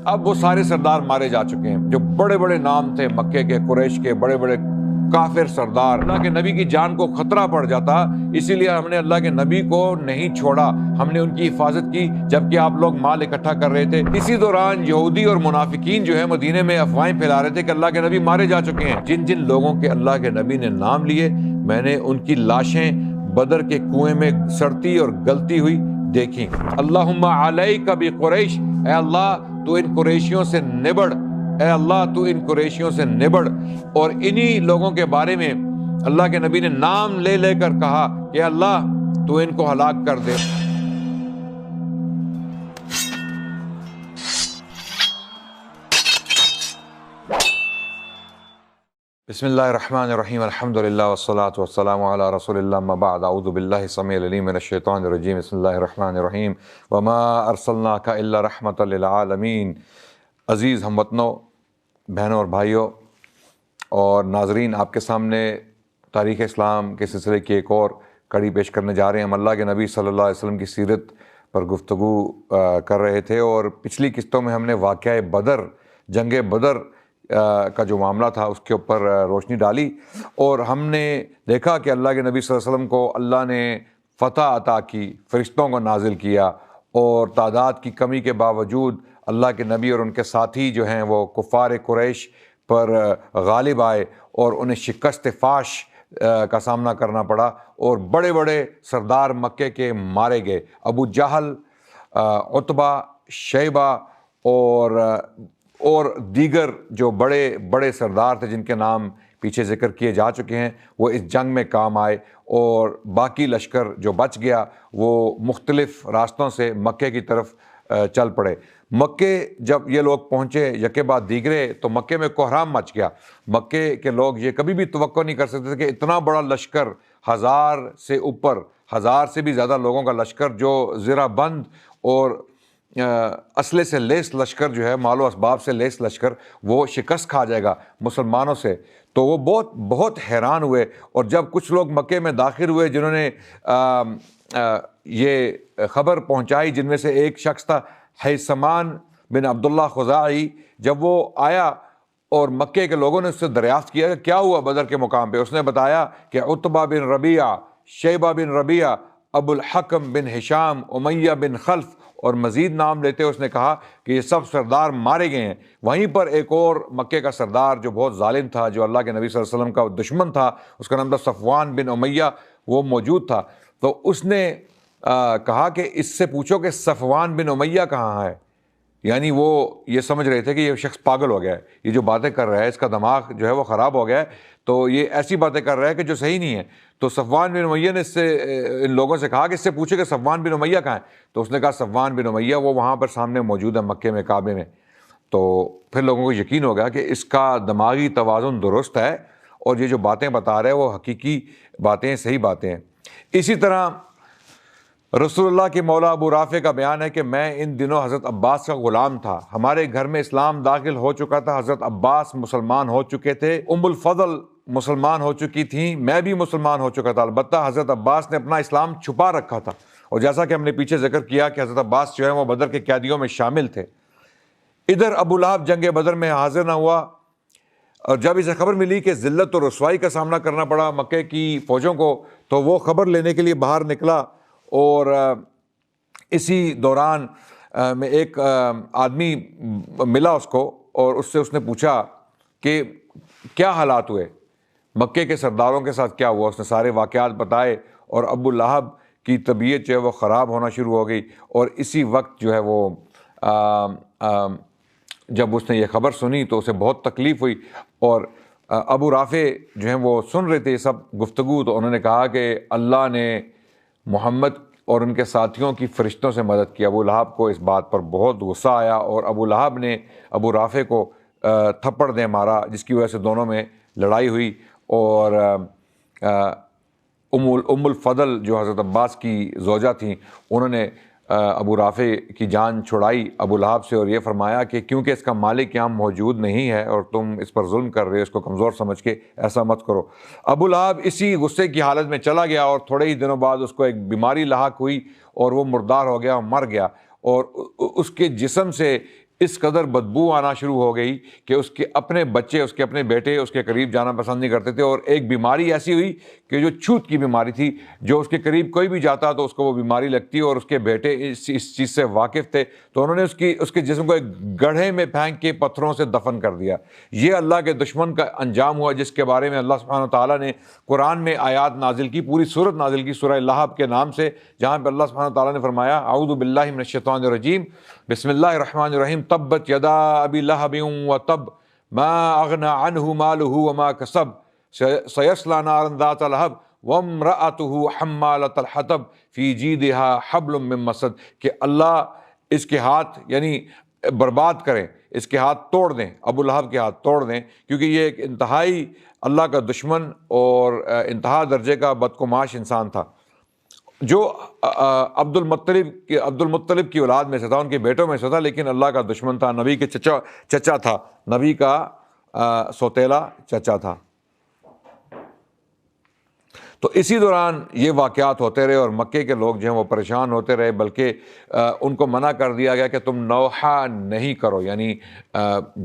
اب وہ سارے سردار مارے جا چکے ہیں، جو بڑے بڑے نام تھے مکے کے، قریش کے بڑے بڑے کافر سردار۔ اللہ کے نبی کی جان کو خطرہ پڑ جاتا، اسی لیے ہم نے اللہ کے نبی کو نہیں چھوڑا، ہم نے ان کی حفاظت کی جبکہ آپ لوگ مال اکٹھا کر رہے تھے۔ اسی دوران یہودی اور منافقین جو ہے مدینے میں افواہیں پھیلا رہے تھے کہ اللہ کے نبی مارے جا چکے ہیں۔ جن جن لوگوں کے اللہ کے نبی نے نام لیے، میں نے ان کی لاشیں بدر کے کنویں میں سڑتی اور گلتی ہوئی دیکھی۔ اللہم علیک بقریش، اے اللہ تو ان قریشیوں سے نبڑ، اے اللہ تو ان قریشیوں سے نبڑ۔ اور انہی لوگوں کے بارے میں اللہ کے نبی نے نام لے لے کر کہا کہ اللہ تو ان کو ہلاک کر دے۔ بسم اللہ الرحمن الرحیم، الحمدللہ والصلاة والسلام علی رسول اللہ، اما بعد، اعوذ باللہ السمیع العلیم من الشیطان الرجیم، بسم اللہ الرحمن الرحیم، وما ارسلناک الا رحمۃ للعالمین۔ عزیز ہم وطنوں، بہنوں اور بھائیوں اور ناظرین، آپ کے سامنے تاریخ اسلام کے سلسلے کی ایک اور کڑی پیش کرنے جا رہے ہیں۔ ہم اللہ کے نبی صلی اللہ علیہ وسلم کی سیرت پر گفتگو کر رہے تھے، اور پچھلی قسطوں میں ہم نے واقعہ بدر، جنگ بدر کا جو معاملہ تھا اس کے اوپر روشنی ڈالی، اور ہم نے دیکھا کہ اللہ کے نبی صلی اللہ علیہ وسلم کو اللہ نے فتح عطا کی، فرشتوں کو نازل کیا، اور تعداد کی کمی کے باوجود اللہ کے نبی اور ان کے ساتھی جو ہیں وہ کفار قریش پر غالب آئے، اور انہیں شکست فاش کا سامنا کرنا پڑا، اور بڑے بڑے سردار مکے کے مارے گئے۔ ابو جہل، عتبہ، شیبہ اور دیگر جو بڑے بڑے سردار تھے جن کے نام پیچھے ذکر کیے جا چکے ہیں، وہ اس جنگ میں کام آئے، اور باقی لشکر جو بچ گیا وہ مختلف راستوں سے مکے کی طرف چل پڑے۔ مکے جب یہ لوگ پہنچے یکے بعد دیگرے تو مکے میں کوہرام مچ گیا۔ مکے کے لوگ یہ کبھی بھی توقع نہیں کر سکتے تھے کہ اتنا بڑا لشکر، 1000 سے اوپر، 1000 سے بھی زیادہ لوگوں کا لشکر، جو زرہ بند اور اسلحے سے لیس لشکر جو ہے، مال و اسباب سے لیس لشکر، وہ شکست کھا جائے گا مسلمانوں سے۔ تو وہ بہت حیران ہوئے، اور جب کچھ لوگ مکے میں داخل ہوئے جنہوں نے یہ خبر پہنچائی، جن میں سے ایک شخص تھا حیثمان بن عبداللہ خزاعی، جب وہ آیا اور مکے کے لوگوں نے اس سے دریافت کیا کہ کیا ہوا بدر کے مقام پہ، اس نے بتایا کہ عتبہ بن ربیعہ، شیبہ بن ربیعہ، ابو الحکم بن ہشام، امیہ بن خلف، اور مزید نام لیتے اس نے کہا کہ یہ سب سردار مارے گئے ہیں۔ وہیں پر ایک اور مکے کا سردار جو بہت ظالم تھا، جو اللہ کے نبی صلی اللہ علیہ وسلم کا دشمن تھا، اس کا نام تھا صفوان بن امیہ، وہ موجود تھا۔ تو اس نے کہا کہ اس سے پوچھو کہ صفوان بن امیہ کہاں ہے، یعنی وہ یہ سمجھ رہے تھے کہ یہ شخص پاگل ہو گیا ہے، یہ جو باتیں کر رہا ہے اس کا دماغ جو ہے وہ خراب ہو گیا ہے، تو یہ ایسی باتیں کر رہا ہے کہ جو صحیح نہیں ہے۔ تو صفوان بن امیہ نے ان لوگوں سے کہا کہ اس سے پوچھے کہ صفوان بن امیہ کہاں ہے، تو اس نے کہا صفوان بن امیہ وہ وہاں پر سامنے موجود ہے مکے میں، کعبے میں۔ تو پھر لوگوں کو یقین ہو گیا کہ اس کا دماغی توازن درست ہے، اور یہ جو باتیں بتا رہے ہیں وہ حقیقی باتیں، صحیح باتیں ہیں۔ اسی طرح رسول اللہ کے مولا ابو رافع کا بیان ہے کہ میں ان دنوں حضرت عباس کا غلام تھا، ہمارے گھر میں اسلام داخل ہو چکا تھا، حضرت عباس مسلمان ہو چکے تھے، ام الفضل مسلمان ہو چکی تھیں، میں بھی مسلمان ہو چکا تھا، البتہ حضرت عباس نے اپنا اسلام چھپا رکھا تھا۔ اور جیسا کہ ہم نے پیچھے ذکر کیا کہ حضرت عباس جو ہے وہ بدر کے قیدیوں میں شامل تھے۔ ادھر ابو لہب جنگ بدر میں حاضر نہ ہوا، اور جب اسے خبر ملی کہ ذلت اور رسوائی کا سامنا کرنا پڑا مکے کی فوجوں کو، تو وہ خبر لینے کے لیے باہر نکلا، اور اسی دوران میں ایک آدمی ملا اس کو، اور اس سے اس نے پوچھا کہ کیا حالات ہوئے، مکے کے سرداروں کے ساتھ کیا ہوا۔ اس نے سارے واقعات بتائے، اور ابو لہب کی طبیعت جو ہے وہ خراب ہونا شروع ہو گئی، اور اسی وقت جو ہے وہ جب اس نے یہ خبر سنی تو اسے بہت تکلیف ہوئی، اور ابو رافع جو ہیں وہ سن رہے تھے یہ سب گفتگو، تو انہوں نے کہا کہ اللہ نے محمد اور ان کے ساتھیوں کی فرشتوں سے مدد کی۔ ابو لہب کو اس بات پر بہت غصہ آیا، اور ابو لہب نے ابو رافع کو تھپڑ دے مارا، جس کی وجہ سے دونوں میں لڑائی ہوئی، اور ام الفضل جو حضرت عباس کی زوجہ تھیں، انہوں نے ابو رافع کی جان چھڑائی ابو لہب سے، اور یہ فرمایا کہ کیونکہ اس کا مالک یہاں موجود نہیں ہے اور تم اس پر ظلم کر رہے ہو، اس کو کمزور سمجھ کے ایسا مت کرو۔ ابو لہب اسی غصے کی حالت میں چلا گیا، اور تھوڑے ہی دنوں بعد اس کو ایک بیماری لاحق ہوئی، اور وہ مردار ہو گیا، مر گیا، اور اس کے جسم سے اس قدر بدبو آنا شروع ہو گئی کہ اس کے اپنے بچے، اس کے اپنے بیٹے اس کے قریب جانا پسند نہیں کرتے تھے، اور ایک بیماری ایسی ہوئی کہ جو چھوت کی بیماری تھی، جو اس کے قریب کوئی بھی جاتا تو اس کو وہ بیماری لگتی، اور اس کے بیٹے اس چیز سے واقف تھے، تو انہوں نے اس کے جسم کو ایک گڑھے میں پھینک کے پتھروں سے دفن کر دیا۔ یہ اللہ کے دشمن کا انجام ہوا، جس کے بارے میں اللہ سبحانہ تعالیٰ نے قرآن میں آیات نازل کی، پوری سورت نازل کی سورہ لہب کے نام سے، جہاں پہ اللہ سبحانہ تعالیٰ نے فرمایا اعوذ باللہ من الشیطان الرجیم بسم اللہ الرحمن الرحیم تبت یدا ابی لہب وتب ما اغنی عنہ مالہ وما کسب سیصلی نارا ذات لہب وامرأتہ حمالۃ الحطب فی جیدہا حبل من مسد، کہ اللہ اس کے ہاتھ یعنی برباد کریں، اس کے ہاتھ توڑ دیں، ابو لہب کے ہاتھ توڑ دیں، کیونکہ یہ ایک انتہائی اللہ کا دشمن اور انتہا درجے کا بدقماش انسان تھا، جو عبد المطلب کی اولاد میں سے تھا، ان کے بیٹوں میں سے تھا، لیکن اللہ کا دشمن تھا، نبی کے چچا تھا، نبی کا سوتیلا چچا تھا۔ تو اسی دوران یہ واقعات ہوتے رہے، اور مکے کے لوگ جو ہیں وہ پریشان ہوتے رہے، بلکہ ان کو منع کر دیا گیا کہ تم نوحہ نہیں کرو، یعنی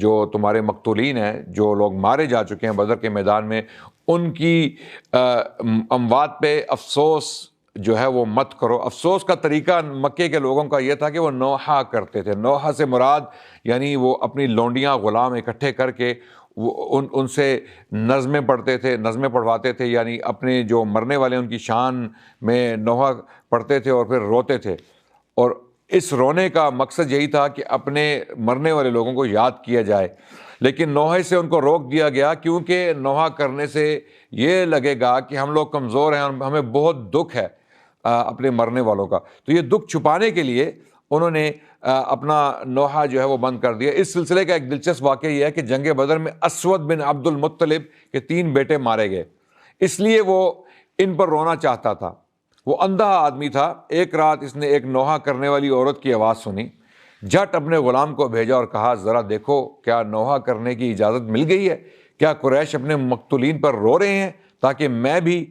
جو تمہارے مقتولین ہیں، جو لوگ مارے جا چکے ہیں بدر کے میدان میں، ان کی اموات پہ افسوس جو ہے وہ مت کرو۔ افسوس کا طریقہ مکے کے لوگوں کا یہ تھا کہ وہ نوحہ کرتے تھے۔ نوحہ سے مراد یعنی وہ اپنی لونڈیاں غلام اکٹھے کر کے ان سے نظمیں پڑھتے تھے، نظمیں پڑھواتے تھے، یعنی اپنے جو مرنے والے ان کی شان میں نوحہ پڑھتے تھے اور پھر روتے تھے، اور اس رونے کا مقصد یہی تھا کہ اپنے مرنے والے لوگوں کو یاد کیا جائے۔ لیکن نوحے سے ان کو روک دیا گیا، کیونکہ نوحہ کرنے سے یہ لگے گا کہ ہم لوگ کمزور ہیں، ہمیں بہت دکھ ہے اپنے مرنے والوں کا، تو یہ دکھ چھپانے کے لیے انہوں نے اپنا نوحہ جو ہے وہ بند کر دیا۔ اس سلسلے کا ایک دلچسپ واقعہ یہ ہے کہ جنگ بدر میں اسود بن عبد المطلب کے 3 بیٹے مارے گئے، اس لیے وہ ان پر رونا چاہتا تھا۔ وہ اندھا آدمی تھا۔ ایک رات اس نے ایک نوحہ کرنے والی عورت کی آواز سنی، جھٹ اپنے غلام کو بھیجا اور کہا ذرا دیکھو کیا نوحہ کرنے کی اجازت مل گئی ہے، کیا قریش اپنے مقتولین پر رو رہے ہیں، تاکہ میں بھی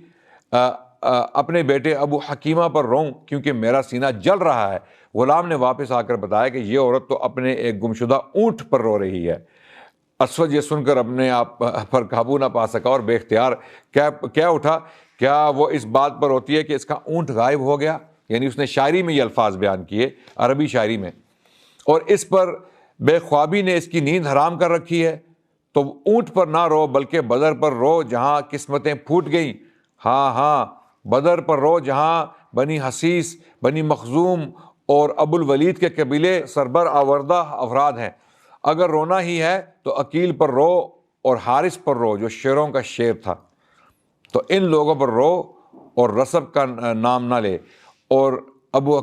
اپنے بیٹے ابو حکیمہ پر روؤں، کیونکہ میرا سینہ جل رہا ہے۔ غلام نے واپس آ کر بتایا کہ یہ عورت تو اپنے ایک گمشدہ اونٹ پر رو رہی ہے۔ اسود یہ سن کر اپنے آپ پر قابو نہ پا سکا اور بے اختیار کیا اٹھا، کیا وہ اس بات پر ہوتی ہے کہ اس کا اونٹ غائب ہو گیا، یعنی اس نے شاعری میں یہ الفاظ بیان کیے، عربی شاعری میں، اور اس پر بے خوابی نے اس کی نیند حرام کر رکھی ہے، تو اونٹ پر نہ رو بلکہ بدر پر رو جہاں قسمتیں پھوٹ گئیں۔ ہاں بدر پر رو جہاں بنی حسیس، بنی مخزوم اور ابو الولید کے قبیلے سربر آوردہ افراد ہیں۔ اگر رونا ہی ہے تو عقیل پر رو اور حارث پر رو جو شیروں کا شیر تھا، تو ان لوگوں پر رو اور رسب کا نام نہ لے، اور ابو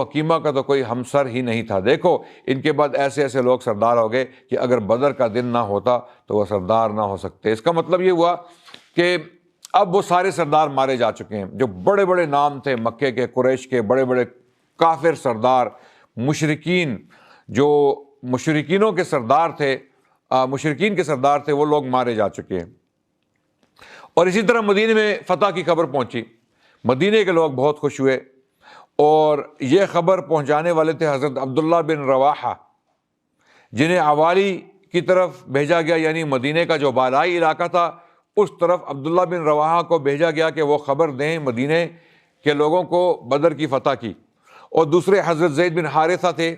حکیمہ کا تو کوئی ہمسر ہی نہیں تھا۔ دیکھو ان کے بعد ایسے لوگ سردار ہو گئے کہ اگر بدر کا دن نہ ہوتا تو وہ سردار نہ ہو سکتے۔ اس کا مطلب یہ ہوا کہ اب وہ سارے سردار مارے جا چکے ہیں، جو بڑے بڑے نام تھے مکے کے، قریش کے بڑے بڑے کافر سردار، مشرکین، جو مشرکینوں کے سردار تھے، مشرکین کے سردار تھے، وہ لوگ مارے جا چکے ہیں۔ اور اسی طرح مدینے میں فتح کی خبر پہنچی، مدینے کے لوگ بہت خوش ہوئے، اور یہ خبر پہنچانے والے تھے حضرت عبداللہ بن رواحہ، جنہیں عوالی کی طرف بھیجا گیا، یعنی مدینے کا جو بالائی علاقہ تھا اس طرف عبداللہ بن رواحہ کو بھیجا گیا کہ وہ خبر دیں مدینے کے لوگوں کو بدر کی فتح کی۔ اور دوسرے حضرت زید بن حارثہ تھے،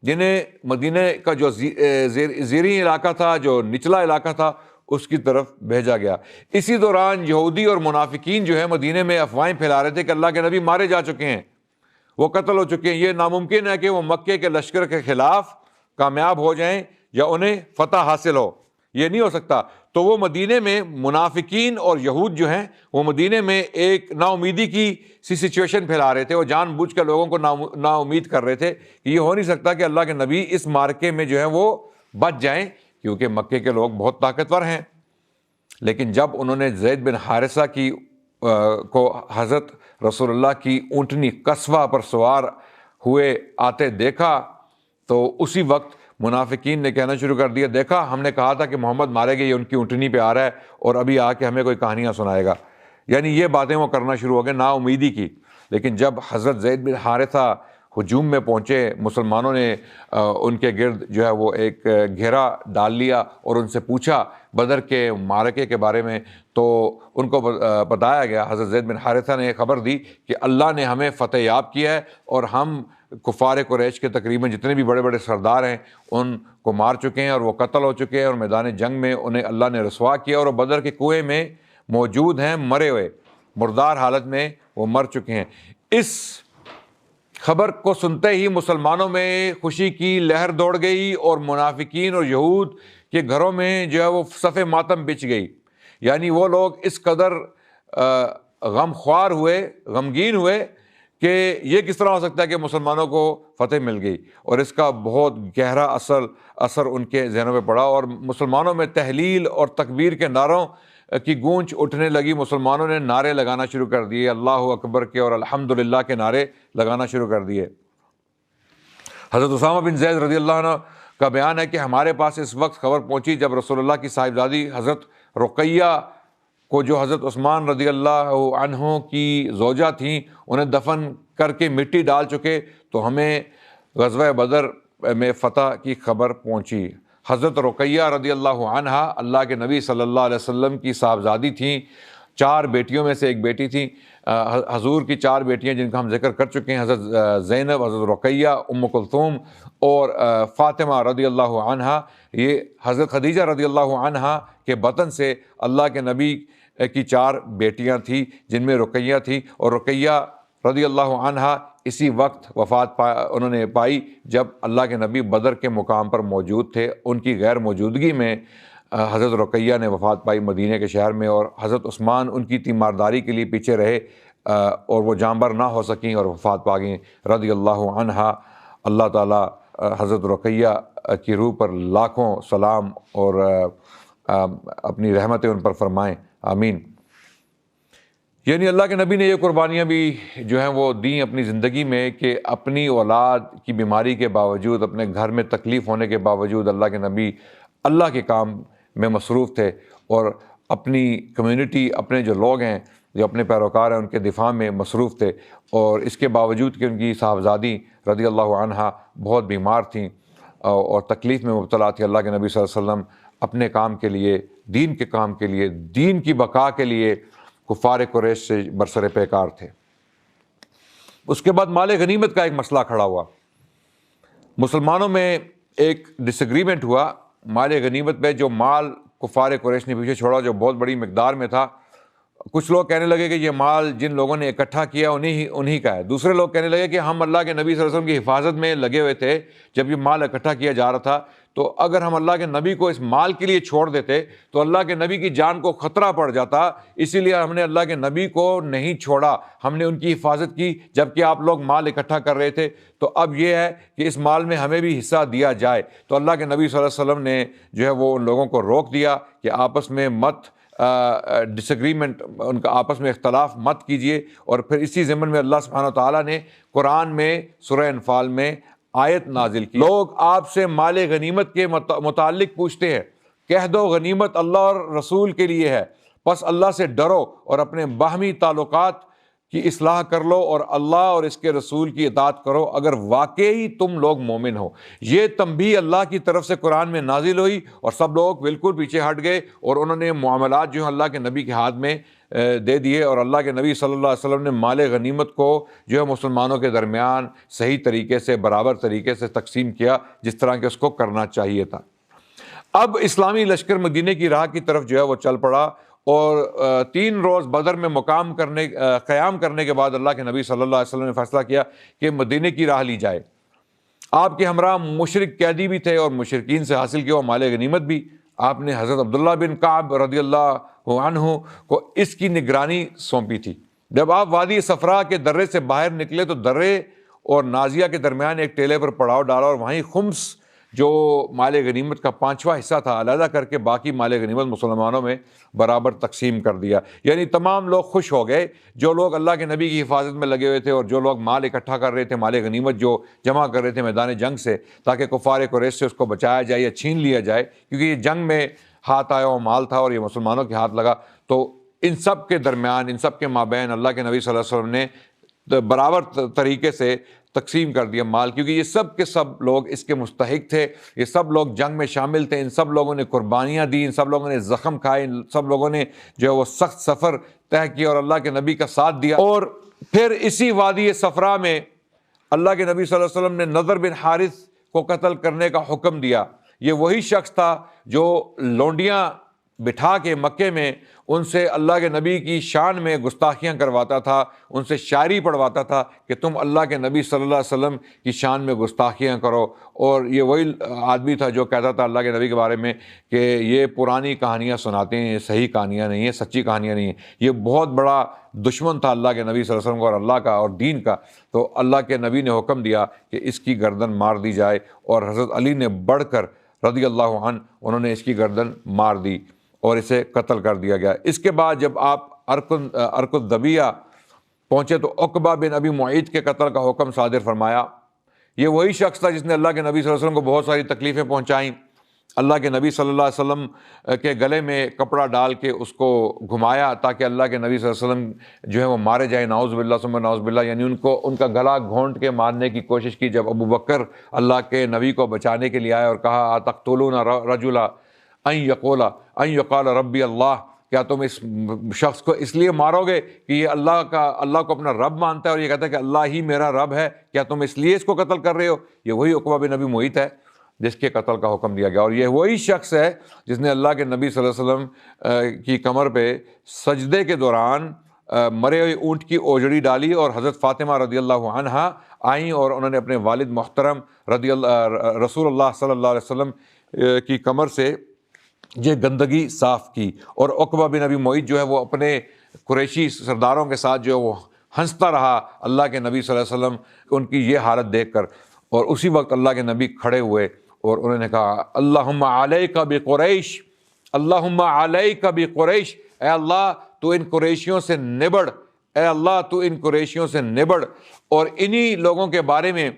جنہیں مدینے کا جو زیریں علاقہ تھا، جو نچلا علاقہ تھا، اس کی طرف بھیجا گیا۔ اسی دوران یہودی اور منافقین جو ہے مدینے میں افواہیں پھیلا رہے تھے کہ اللہ کے نبی مارے جا چکے ہیں، وہ قتل ہو چکے ہیں، یہ ناممکن ہے کہ وہ مکے کے لشکر کے خلاف کامیاب ہو جائیں یا انہیں فتح حاصل ہو، یہ نہیں ہو سکتا۔ تو وہ مدینے میں منافقین اور یہود جو ہیں وہ مدینے میں ایک نا امیدی کی سی سچویشن پھیلا رہے تھے، وہ جان بوجھ کر لوگوں کو نا امید کر رہے تھے کہ یہ ہو نہیں سکتا کہ اللہ کے نبی اس مارکے میں جو ہے وہ بچ جائیں، کیونکہ مکے کے لوگ بہت طاقتور ہیں۔ لیکن جب انہوں نے زید بن حارثہ کو حضرت رسول اللہ کی اونٹنی قصوہ پر سوار ہوئے آتے دیکھا، تو اسی وقت منافقین نے کہنا شروع کر دیا، دیکھا ہم نے کہا تھا کہ محمد مارے گئے، یہ ان کی اونٹنی پہ آ رہا ہے اور ابھی آ کے ہمیں کوئی کہانیاں سنائے گا، یعنی یہ باتیں وہ کرنا شروع ہو گئے نا امیدی کی۔ لیکن جب حضرت زید بن حارثہ ہجوم میں پہنچے، مسلمانوں نے ان کے گرد جو ہے وہ ایک گھیرا ڈال لیا اور ان سے پوچھا بدر کے معرکے کے بارے میں، تو ان کو بتایا گیا، حضرت زید بن حارثہ نے خبر دی کہ اللہ نے ہمیں فتح یاب کیا ہے اور ہم کفار قریش کے تقریباً جتنے بھی بڑے بڑے سردار ہیں ان کو مار چکے ہیں اور وہ قتل ہو چکے ہیں، اور میدان جنگ میں انہیں اللہ نے رسوا کیا اور وہ بدر کے کنویں میں موجود ہیں، مرے ہوئے مردار حالت میں وہ مر چکے ہیں۔ اس خبر کو سنتے ہی مسلمانوں میں خوشی کی لہر دوڑ گئی اور منافقین اور یہود کے گھروں میں جو ہے وہ صف ماتم بچھ گئی۔ یعنی وہ لوگ اس قدر غم خوار ہوئے، غمگین ہوئے کہ یہ کس طرح ہو سکتا ہے کہ مسلمانوں کو فتح مل گئی، اور اس کا بہت گہرا اثر ان کے ذہنوں پہ پڑا، اور مسلمانوں میں تحلیل اور تکبیر کے نعروں کی گونج اٹھنے لگی۔ مسلمانوں نے نعرے لگانا شروع کر دیے، اللہ اکبر کے اور الحمدللہ کے نعرے لگانا شروع کر دیے۔ حضرت اسامہ بن زید رضی اللہ عنہ کا بیان ہے کہ ہمارے پاس اس وقت خبر پہنچی جب رسول اللہ کی صاحبزادی حضرت رقیہ کو، جو حضرت عثمان رضی اللہ عنہ کی زوجہ تھیں، انہیں دفن کر کے مٹی ڈال چکے، تو ہمیں غزوہ بدر میں فتح کی خبر پہنچی۔ حضرت رقیہ رضی اللہ عنہ اللہ کے نبی صلی اللہ علیہ وسلم کی صاحبزادی تھیں، 4 بیٹیوں میں سے ایک بیٹی تھیں۔ حضور کی 4 بیٹیاں جن کا ہم ذکر کر چکے ہیں، حضرت زینب، حضرت رقیہ، ام کلثوم اور فاطمہ رضی اللہ عنہا، یہ حضرت خدیجہ رضی اللہ عنہا کے بطن سے اللہ کے نبی کی 4 بیٹیاں تھیں، جن میں رقیہ تھی، اور رقیہ رضی اللہ عنہا اسی وقت وفات انہوں نے پائی جب اللہ کے نبی بدر کے مقام پر موجود تھے۔ ان کی غیر موجودگی میں حضرت رقیہ نے وفات پائی مدینہ کے شہر میں، اور حضرت عثمان ان کی تیمارداری کے لیے پیچھے رہے اور وہ جانبر نہ ہو سکیں اور وفات پا گئیں رضی اللہ عنہا۔ اللہ تعالیٰ حضرت رقیہ کی روح پر لاکھوں سلام اور اپنی رحمتیں ان پر فرمائیں، آمین۔ یعنی اللہ کے نبی نے یہ قربانیاں بھی جو ہیں وہ دیں اپنی زندگی میں، کہ اپنی اولاد کی بیماری کے باوجود، اپنے گھر میں تکلیف ہونے کے باوجود اللہ کے نبی اللہ کے کام میں مصروف تھے، اور اپنی کمیونٹی، اپنے جو لوگ ہیں، جو اپنے پیروکار ہیں، ان کے دفاع میں مصروف تھے، اور اس کے باوجود کہ ان کی صاحبزادی رضی اللہ عنہا بہت بیمار تھیں اور تکلیف میں مبتلا تھی، اللہ کے نبی صلی اللہ علیہ وسلم اپنے کام کے لیے، دین کے کام کے لیے، دین کی بقا کے لیے کفار قریش سے برسر پیکار تھے۔ اس کے بعد مال غنیمت کا ایک مسئلہ کھڑا ہوا، مسلمانوں میں ایک ڈس ایگریمنٹ ہوا مال غنیمت پہ۔ جو مال کفار قریش نے پیچھے چھوڑا، جو بہت بڑی مقدار میں تھا، کچھ لوگ کہنے لگے کہ یہ مال جن لوگوں نے اکٹھا کیا انہی کا ہے۔ دوسرے لوگ کہنے لگے کہ ہم اللہ کے نبی صلی اللہ علیہ وسلم کی حفاظت میں لگے ہوئے تھے جب یہ مال اکٹھا کیا جا رہا تھا، تو اگر ہم اللہ کے نبی کو اس مال کے لیے چھوڑ دیتے تو اللہ کے نبی کی جان کو خطرہ پڑ جاتا، اسی لیے ہم نے اللہ کے نبی کو نہیں چھوڑا، ہم نے ان کی حفاظت کی جبکہ آپ لوگ مال اکٹھا کر رہے تھے۔ تو اب یہ ہے کہ اس مال میں ہمیں بھی حصہ دیا جائے۔ تو اللہ کے نبی صلی اللہ علیہ وسلم نے جو ہے وہ ان لوگوں کو روک دیا کہ آپس میں مت ڈس ایگریمنٹ، ان کا آپس میں اختلاف مت کیجیے۔ اور پھر اسی ضمن میں اللہ سبحانہ وتعالیٰ نے قرآن میں سورہ انفال میں آیت نازل کی، لوگ آپ سے مال غنیمت کے متعلق پوچھتے ہیں، کہہ دو غنیمت اللہ اور رسول کے لیے ہے، پس اللہ سے ڈرو اور اپنے باہمی تعلقات کی اصلاح کر لو اور اللہ اور اس کے رسول کی اطاعت کرو اگر واقعی تم لوگ مومن ہو۔ یہ تنبیہ اللہ کی طرف سے قرآن میں نازل ہوئی اور سب لوگ بالکل پیچھے ہٹ گئے اور انہوں نے معاملات جو ہیں اللہ کے نبی کے ہاتھ میں دے دیے، اور اللہ کے نبی صلی اللہ علیہ وسلم نے مال غنیمت کو جو ہے مسلمانوں کے درمیان صحیح طریقے سے، برابر طریقے سے تقسیم کیا جس طرح کہ اس کو کرنا چاہیے تھا۔ اب اسلامی لشکر مدینہ کی راہ کی طرف جو ہے وہ چل پڑا، اور 3 روز بدر میں قیام کرنے کے بعد اللہ کے نبی صلی اللہ علیہ وسلم نے فیصلہ کیا کہ مدینہ کی راہ لی جائے۔ آپ کے ہمراہ مشرک قیدی بھی تھے اور مشرکین سے حاصل کیا ہوا مال غنیمت بھی۔ آپ نے حضرت عبداللہ بن کعب رضی اللہ عنہ کو اس کی نگرانی سونپی تھی۔ جب آپ وادی صفرا کے درے سے باہر نکلے تو درے اور نازیہ کے درمیان ایک ٹیلے پر پڑاؤ ڈالا اور وہیں خمس جو مال غنیمت کا 5واں حصہ تھا علیحدہ کر کے باقی مال غنیمت مسلمانوں میں برابر تقسیم کر دیا۔ یعنی تمام لوگ خوش ہو گئے، جو لوگ اللہ کے نبی کی حفاظت میں لگے ہوئے تھے اور جو لوگ مال اکٹھا کر رہے تھے، مال غنیمت جو جمع کر رہے تھے میدان جنگ سے تاکہ کفار قریش سے اس کو بچایا جائے یا چھین لیا جائے، کیونکہ یہ جنگ میں ہاتھ آیا ہوا مال تھا اور یہ مسلمانوں کے ہاتھ لگا۔ تو ان سب کے درمیان، ان سب کے مابین اللہ کے نبی صلی اللہ علیہ وسلم نے برابر طریقے سے تقسیم کر دیا مال، کیونکہ یہ سب کے سب لوگ اس کے مستحق تھے، یہ سب لوگ جنگ میں شامل تھے، ان سب لوگوں نے قربانیاں دی، ان سب لوگوں نے زخم کھائے، ان سب لوگوں نے جو ہے وہ سخت سفر طے کیا اور اللہ کے نبی کا ساتھ دیا۔ اور پھر اسی وادی صفرا میں اللہ کے نبی صلی اللہ علیہ وسلم نے نضر بن حارث کو قتل کرنے کا حکم دیا۔ یہ وہی شخص تھا جو لونڈیاں بٹھا کے مکے میں ان سے اللہ کے نبی کی شان میں گستاخیاں کرواتا تھا، ان سے شاعری پڑھواتا تھا کہ تم اللہ کے نبی صلی اللہ علیہ وسلم کی شان میں گستاخیاں کرو۔ اور یہ وہی آدمی تھا جو کہتا تھا اللہ کے نبی کے بارے میں کہ یہ پرانی کہانیاں سناتے ہیں، یہ صحیح کہانیاں نہیں ہیں، سچی کہانیاں نہیں ہیں۔ یہ بہت بڑا دشمن تھا اللہ کے نبی صلی اللہ علیہ وسلم کو اور اللہ کا اور دین کا۔ تو اللہ کے نبی نے حکم دیا کہ اس کی گردن مار دی جائے، اور حضرت علی نے بڑھ کر رضی اللہ عنہ انہوں نے اس کی گردن مار دی اور اسے قتل کر دیا گیا۔ اس کے بعد جب آپ ارک الدبیہ پہنچے تو عقبہ بن ابی معیط کے قتل کا حکم صادر فرمایا۔ یہ وہی شخص تھا جس نے اللہ کے نبی صلی اللہ علیہ وسلم کو بہت ساری تکلیفیں پہنچائیں۔ اللہ کے نبی صلی اللہ علیہ وسلم کے گلے میں کپڑا ڈال کے اس کو گھمایا تاکہ اللہ کے نبی صلی اللہ علیہ وسلم جو ہے وہ مارے جائیں، نعوذ باللہ ثم نعوذ باللہ، یعنی ان کا گلا گھونٹ کے مارنے کی کوشش کی۔ جب ابو بکر اللہ کے نبی کو بچانے کے لیے آئے اور کہا اتقتلون رجلا ان یقال ربی اللہ، کیا تم اس شخص کو اس لیے مارو گے کہ یہ اللہ کو اپنا رب مانتا ہے اور یہ کہتا ہے کہ اللہ ہی میرا رب ہے، کیا تم اس لیے اس کو قتل کر رہے ہو؟ یہ وہی عقبہ بن ابی معیط ہے جس کے قتل کا حکم دیا گیا، اور یہ وہی شخص ہے جس نے اللہ کے نبی صلی اللہ علیہ وسلم کی کمر پہ سجدے کے دوران مرے ہوئے اونٹ کی اوجڑی ڈالی، اور حضرت فاطمہ رضی اللہ عنہا آئیں اور انہوں نے اپنے والد محترم رسول اللہ صلی اللہ علیہ وسلم کی کمر سے یہ گندگی صاف کی۔ اور عقبہ بن ابی معیط جو ہے وہ اپنے قریشی سرداروں کے ساتھ جو ہے وہ ہنستا رہا اللہ کے نبی صلی اللہ علیہ وسلم ان کی یہ حالت دیکھ کر، اور اسی وقت اللہ کے نبی کھڑے ہوئے اور انہوں نے کہا اللہم علیک بقریش، اللہم علیک بقریش، اے اللہ تو ان قریشیوں سے نبڑ، اے اللہ تو ان قریشیوں سے نبڑ۔ اور انہی لوگوں کے بارے میں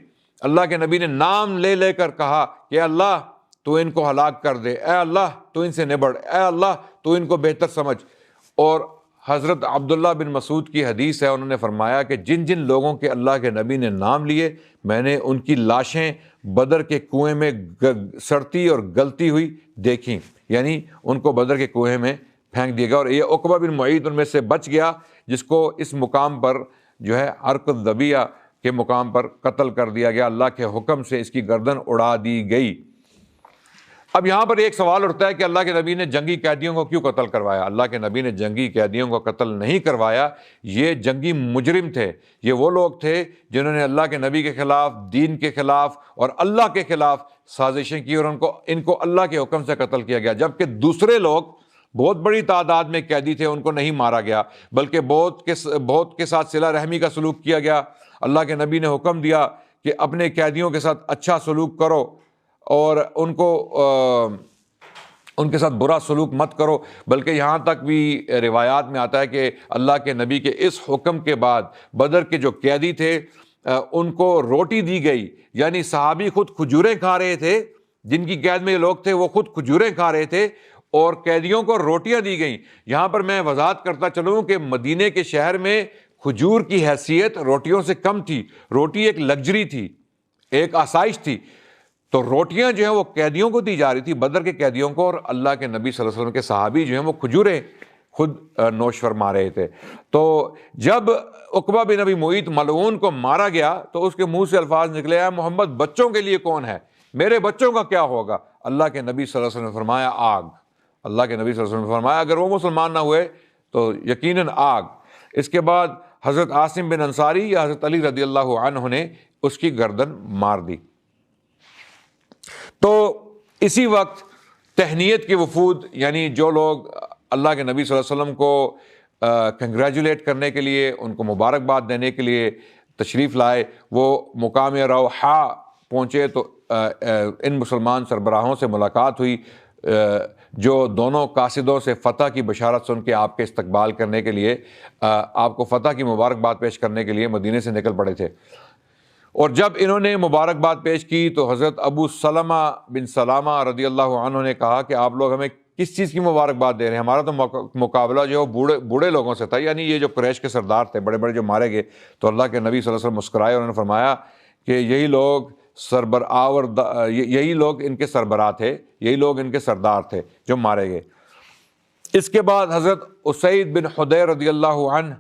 اللہ کے نبی نے نام لے لے کر کہا کہ اللہ تو ان کو ہلاک کر دے، اے اللہ تو ان سے نبڑ، اے اللہ تو ان کو بہتر سمجھ۔ اور حضرت عبداللہ بن مسعود کی حدیث ہے، انہوں نے فرمایا کہ جن جن لوگوں کے اللہ کے نبی نے نام لیے میں نے ان کی لاشیں بدر کے کنویں میں سڑتی اور گلتی ہوئی دیکھیں، یعنی ان کو بدر کے کنویں میں پھینک دیا گیا۔ اور یہ عقبہ بن معیط ان میں سے بچ گیا جس کو اس مقام پر جو ہے ارک الدبیہ کے مقام پر قتل کر دیا گیا، اللہ کے حکم سے اس کی گردن اڑا دی گئی۔ اب یہاں پر ایک سوال اٹھتا ہے کہ اللہ کے نبی نے جنگی قیدیوں کو کیوں قتل کروایا؟ اللہ کے نبی نے جنگی قیدیوں کو قتل نہیں کروایا، یہ جنگی مجرم تھے، یہ وہ لوگ تھے جنہوں نے اللہ کے نبی کے خلاف، دین کے خلاف اور اللہ کے خلاف سازشیں کی، اور ان کو اللہ کے حکم سے قتل کیا گیا۔ جبکہ دوسرے لوگ بہت بڑی تعداد میں قیدی تھے، ان کو نہیں مارا گیا، بلکہ بہت کے ساتھ صلہ رحمی کا سلوک کیا گیا۔ اللہ کے نبی نے حکم دیا کہ اپنے قیدیوں کے ساتھ اچھا سلوک کرو اور ان کے ساتھ برا سلوک مت کرو، بلکہ یہاں تک بھی روایات میں آتا ہے کہ اللہ کے نبی کے اس حکم کے بعد بدر کے جو قیدی تھے ان کو روٹی دی گئی، یعنی صحابی خود کھجوریں کھا رہے تھے، جن کی قید میں یہ لوگ تھے وہ خود کھجوریں کھا رہے تھے اور قیدیوں کو روٹیاں دی گئیں۔ یہاں پر میں وضاحت کرتا چلوں کہ مدینے کے شہر میں کھجور کی حیثیت روٹیوں سے کم تھی، روٹی ایک لگژری تھی، ایک آسائش تھی، تو روٹیاں جو ہیں وہ قیدیوں کو دی جا رہی تھی، بدر کے قیدیوں کو، اور اللہ کے نبی صلی اللہ علیہ وسلم کے صحابی جو ہیں وہ کھجوریں خود نوش فرما رہے تھے۔ تو جب عقبہ بن ابی معیط ملعون کو مارا گیا تو اس کے منہ سے الفاظ نکلے اے محمد بچوں کے لیے کون ہے، میرے بچوں کا کیا ہوگا؟ اللہ کے نبی صلی اللہ علیہ وسلم نے فرمایا آگ۔ اللہ کے نبی صلی اللہ علیہ وسلم نے فرمایا اگر وہ مسلمان نہ ہوئے تو یقیناً آگ۔ اس کے بعد حضرت عاصم بن انصاری یا حضرت علی رضی اللہ عنہ نے اس کی گردن مار دی۔ تو اسی وقت تہنیت کے وفود، یعنی جو لوگ اللہ کے نبی صلی اللہ علیہ وسلم کو کنگریجولیٹ کرنے کے لیے، ان کو مبارکباد دینے کے لیے تشریف لائے، وہ مقام روحا پہنچے تو ان مسلمان سربراہوں سے ملاقات ہوئی جو دونوں قاصدوں سے فتح کی بشارت سن کے آپ کے استقبال کرنے کے لیے، آپ کو فتح کی مبارکباد پیش کرنے کے لیے مدینے سے نکل پڑے تھے۔ اور جب انہوں نے مبارکباد پیش کی تو حضرت ابو سلمہ بن سلامہ رضی اللہ عنہ نے کہا کہ آپ لوگ ہمیں کس چیز کی مبارکباد دے رہے ہیں؟ ہمارا تو مقابلہ جو بوڑھے لوگوں سے تھا، یعنی یہ جو قریش کے سردار تھے بڑے بڑے جو مارے گئے۔ تو اللہ کے نبی صلی اللہ علیہ وسلم مسکرائے اور انہوں نے فرمایا کہ یہی لوگ یہی لوگ ان کے سربراہ تھے، یہی لوگ ان کے سردار تھے جو مارے گئے۔ اس کے بعد حضرت اسید بن حضیر رضی اللہ عنہ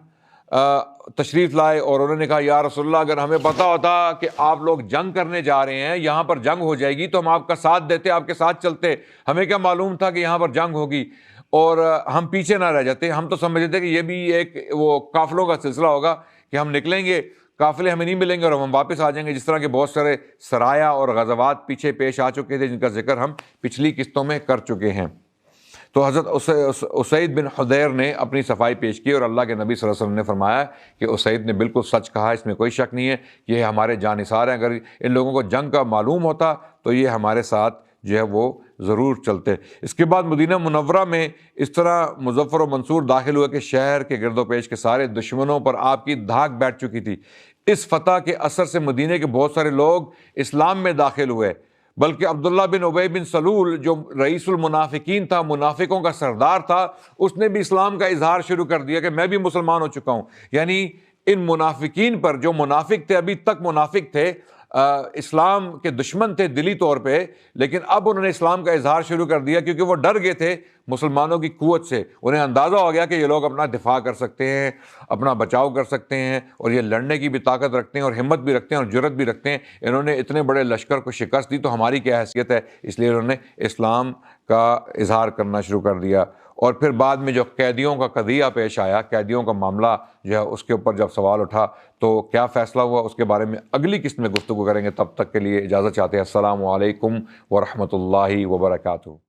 تشریف لائے اور انہوں نے کہا یا رسول اللہ اگر ہمیں پتہ ہوتا کہ آپ لوگ جنگ کرنے جا رہے ہیں، یہاں پر جنگ ہو جائے گی تو ہم آپ کا ساتھ دیتے، آپ کے ساتھ چلتے، ہمیں کیا معلوم تھا کہ یہاں پر جنگ ہوگی اور ہم پیچھے نہ رہ جاتے۔ ہم تو سمجھتے تھے کہ یہ بھی ایک وہ قافلوں کا سلسلہ ہوگا کہ ہم نکلیں گے، قافلے ہمیں نہیں ملیں گے اور ہم واپس آ جائیں گے، جس طرح کے بہت سارے سرایا اور غزوات پیچھے پیش آ چکے تھے جن کا ذکر ہم پچھلی قسطوں میں کر چکے ہیں۔ تو حضرت اسید بن حضیر نے اپنی صفائی پیش کی اور اللہ کے نبی صلی اللہ علیہ وسلم نے فرمایا کہ اسید نے بالکل سچ کہا، اس میں کوئی شک نہیں ہے کہ یہ ہمارے جانثار ہیں، اگر ان لوگوں کو جنگ کا معلوم ہوتا تو یہ ہمارے ساتھ جو ہے وہ ضرور چلتے۔ اس کے بعد مدینہ منورہ میں اس طرح مظفر و منصور داخل ہوئے کہ شہر کے گرد و پیش کے سارے دشمنوں پر آپ کی دھاک بیٹھ چکی تھی۔ اس فتح کے اثر سے مدینہ کے بہت سارے لوگ اسلام میں داخل ہوئے، بلکہ عبداللہ بن ابی بن سلول جو رئیس المنافقین تھا، منافقوں کا سردار تھا، اس نے بھی اسلام کا اظہار شروع کر دیا کہ میں بھی مسلمان ہو چکا ہوں۔ یعنی ان منافقین پر، جو منافق تھے، ابھی تک منافق تھے، اسلام کے دشمن تھے دلی طور پہ، لیکن اب انہوں نے اسلام کا اظہار شروع کر دیا کیونکہ وہ ڈر گئے تھے مسلمانوں کی قوت سے۔ انہیں اندازہ ہو گیا کہ یہ لوگ اپنا دفاع کر سکتے ہیں، اپنا بچاؤ کر سکتے ہیں اور یہ لڑنے کی بھی طاقت رکھتے ہیں اور ہمت بھی رکھتے ہیں اور جرأت بھی رکھتے ہیں۔ انہوں نے اتنے بڑے لشکر کو شکست دی تو ہماری کیا حیثیت ہے، اس لیے انہوں نے اسلام کا اظہار کرنا شروع کر دیا۔ اور پھر بعد میں جو قیدیوں کا قضیہ پیش آیا، قیدیوں کا معاملہ جو ہے اس کے اوپر جب سوال اٹھا تو کیا فیصلہ ہوا، اس کے بارے میں اگلی قسط میں گفتگو کریں گے۔ تب تک کے لیے اجازت چاہتے ہیں۔ السلام علیکم ورحمۃ اللہ وبرکاتہ۔